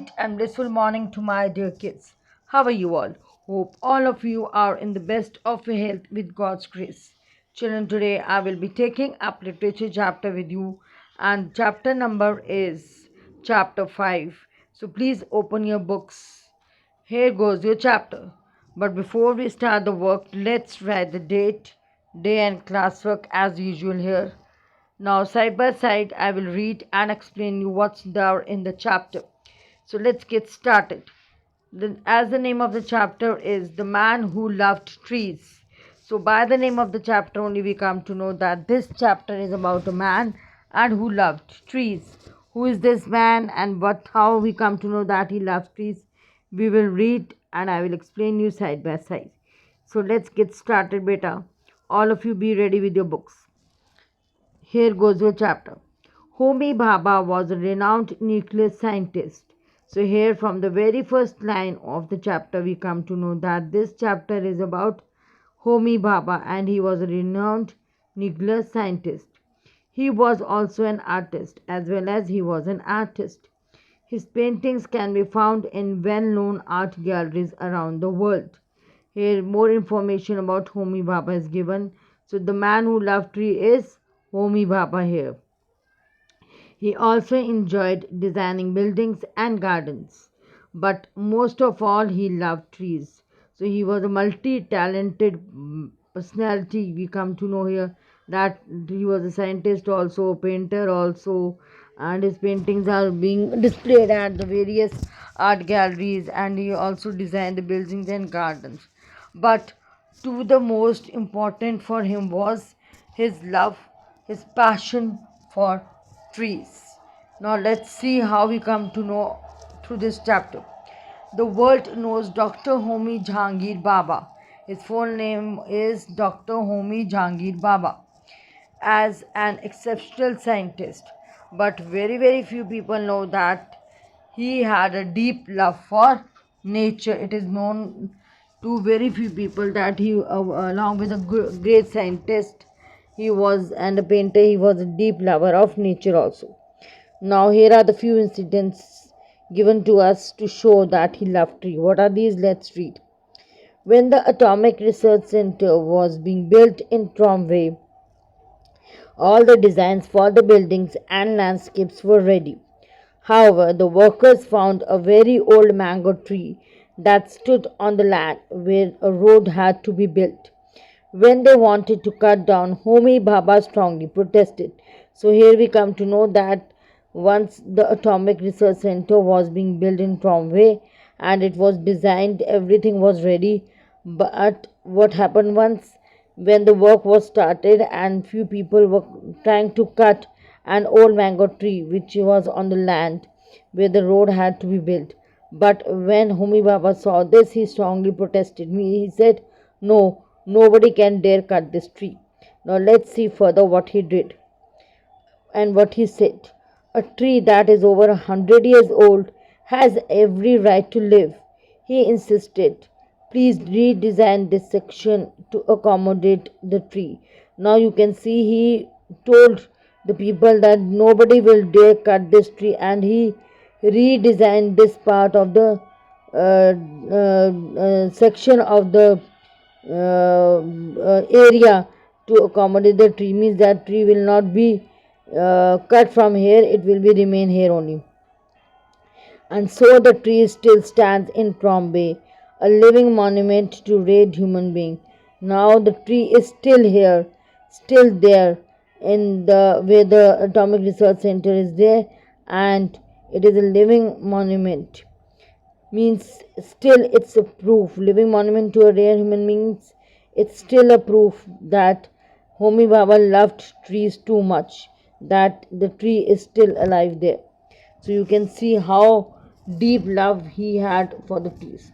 bright and blissful morning to my dear kids. How are you all? Hope all of you are in the best of your health with God's grace. Children, today I will be taking up literature chapter with you, and chapter number is chapter 5. So please open your books. Here goes your chapter. But before we start the work, let's write the date, day and classwork as usual here. Now, side by side, I will read and explain you what's there in the chapter. So let's get started. As the name of the chapter is The Man Who Loved Trees. So by the name of the chapter only we come to know that this chapter is about a man and who loved trees. Who is this man and how we come to know that he loves trees? We will read and I will explain you side by side. So let's get started, beta. All of you be ready with your books. Here goes your chapter. Homi Bhabha was a renowned nuclear scientist. So here from the very first line of the chapter we come to know that this chapter is about Homi Bhabha and he was a renowned nuclear scientist. He was also an artist as well as he was an artist. His paintings can be found in well-known art galleries around the world. Here more information about Homi Bhabha is given. So the man who loved tree is Homi Bhabha here. He also enjoyed designing buildings and gardens, but most of all he loved trees. So he was a multi-talented personality. We come to know here that he was a scientist also, a painter also, and his paintings are being displayed at the various art galleries, and he also designed the buildings and gardens. But to the most important for him was his love, his passion for trees. Now let's see how we come to know through this chapter. The world knows Dr. Homi Jahangir Bhabha. His full name is Dr. Homi Jahangir Bhabha as an exceptional scientist. But very few people know that he had a deep love for nature. It is known to very few people that he, along with a great scientist, he was and a painter, he was a deep lover of nature also. Now here are the few incidents given to us to show that he loved tree. What are these? Let's read. When the Atomic Research Center was being built in Tromsø, all the designs for the buildings and landscapes were ready. However, the workers found a very old mango tree that stood on the land where a road had to be built. When they wanted to cut down, Homi Bhabha strongly protested. So here we come to know that once the Atomic Research Center was being built in Tromsø and it was designed, everything was ready. But what happened once when the work was started and few people were trying to cut an old mango tree which was on the land where the road had to be built. But when Homi Bhabha saw this, he strongly protested. He said, no, nobody can dare cut this tree. Now let's see further what he did and what he said. A tree that is over 100 years old has every right to live. He insisted. Please redesign this section to accommodate the tree. Now you can see he told the people that nobody will dare cut this tree, and he redesigned this part of the section of the area to accommodate the tree. Means that tree will not be cut from here, it will be remain here only. And so the tree still stands in Tromsø, a living monument to great human being. Now the tree is still here, still there in the where the Atomic Research Center is there, and it is a living monument. Means still it's a proof. Living monument to a rare human beings. It's still a proof that Homi Bhabha loved trees too much, that the tree is still alive there. So you can see how deep love he had for the trees.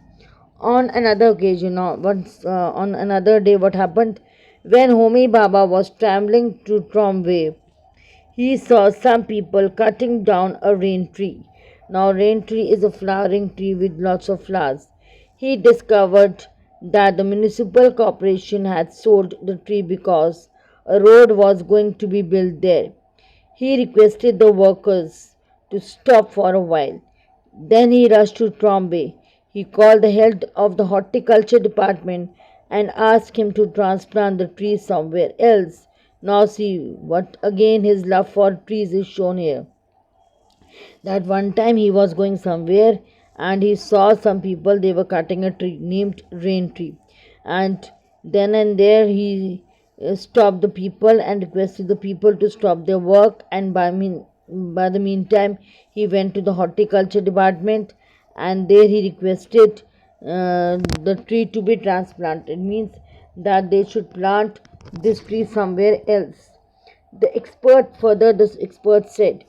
On another occasion, on another day, what happened? When Homi Bhabha was traveling to Tromsø, he saw some people cutting down a rain tree. Now, rain tree is a flowering tree with lots of flowers. He discovered that the municipal corporation had sold the tree because a road was going to be built there. He requested the workers to stop for a while. Then he rushed to Trombay. He called the head of the horticulture department and asked him to transplant the trees somewhere else. Now see what again his love for trees is shown here. That one time he was going somewhere and he saw some people, they were cutting a tree named rain tree, and then and there he stopped the people and requested the people to stop their work, and by the meantime he went to the horticulture department and there he requested the tree to be transplanted, means that they should plant this tree somewhere else. The expert said,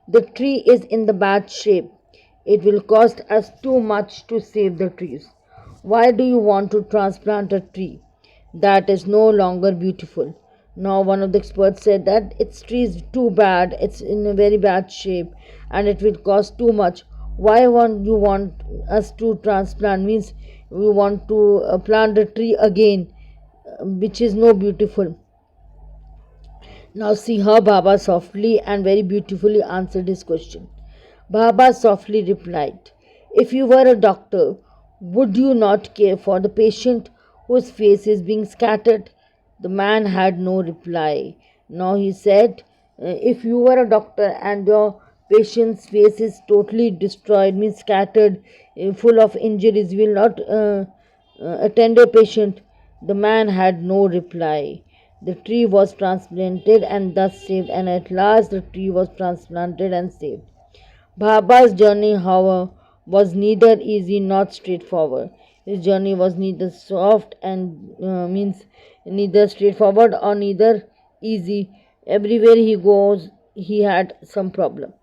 the tree is in the bad shape. It will cost us too much to save the trees. Why do you want to transplant a tree that is no longer beautiful? Now, one of the experts said that its tree is too bad, it's in a very bad shape, and it will cost too much. Why want us to transplant? Means we want to plant a tree again, which is no beautiful. Now see how Baba softly and very beautifully answered his question. Baba softly replied, if you were a doctor, would you not care for the patient whose face is being scattered? The man had no reply. Now he said, if you were a doctor and your patient's face is totally destroyed, means scattered, full of injuries, you will not attend a patient. The man had no reply. The tree was transplanted and thus saved, and at last the tree was transplanted and saved. Baba's journey, however, was neither easy nor straightforward. His journey was neither soft and means neither straightforward or neither easy. Everywhere he goes, he had some problem.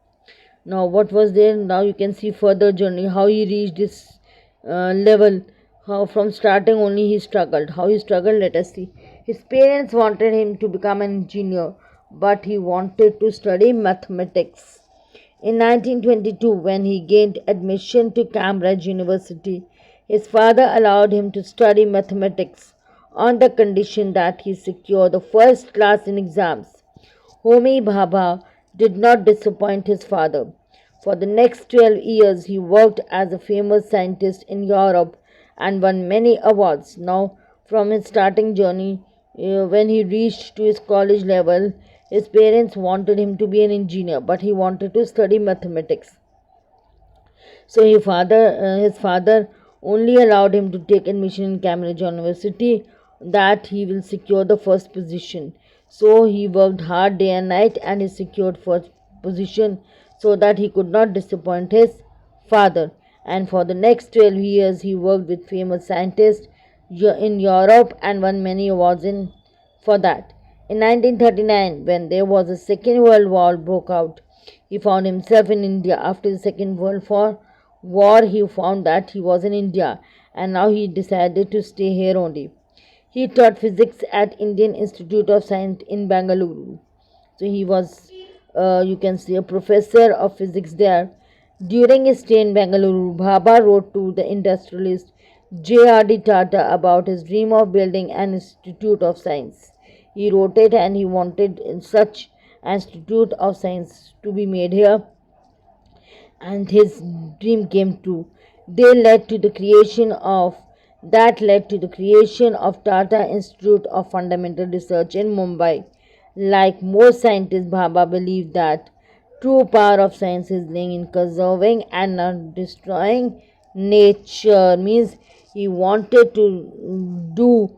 Now, what was there? Now you can see further journey, how he reached this level. How from starting only he struggled. How he struggled, let us see. His parents wanted him to become an engineer, but he wanted to study mathematics. In 1922, when he gained admission to Cambridge University, his father allowed him to study mathematics on the condition that he secure the first class in exams. Homi Bhabha did not disappoint his father. For the next 12 years, he worked as a famous scientist in Europe and won many awards. Now, from his starting journey, when he reached to his college level, his parents wanted him to be an engineer, but he wanted to study mathematics. So his father only allowed him to take admission in Cambridge University, that he will secure the first position. So he worked hard day and night and he secured first position so that he could not disappoint his father. And for the next 12 years he worked with famous scientists in Europe and won many awards for that. In 1939, when there was a Second World War broke out, he found himself in India. After the Second World War, he found that he was in India, and now he decided to stay here only. He taught physics at Indian Institute of Science in Bangalore. So he was, you can say, a professor of physics there. During his stay in Bangalore, Bhabha wrote to the industrialist J.R.D. Tata about his dream of building an institute of science. He wrote it and he wanted such institute of science to be made here, and his dream came true. They led to the creation of that led to the creation of Tata Institute of Fundamental Research in Mumbai. Like most scientists, Bhabha believed that true power of science is laying in conserving and not destroying nature. Means he wanted to do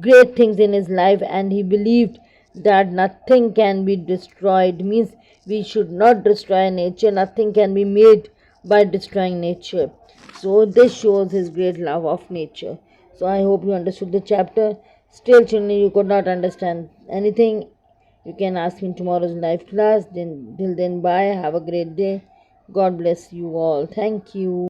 great things in his life, and he believed that nothing can be destroyed. Means we should not destroy nature, nothing can be made by destroying nature. So this shows his great love of nature. So I hope you understood the chapter. Still children, you could not understand anything, you can ask me in tomorrow's live class. Then till then, bye, have a great day. God bless you all. Thank you.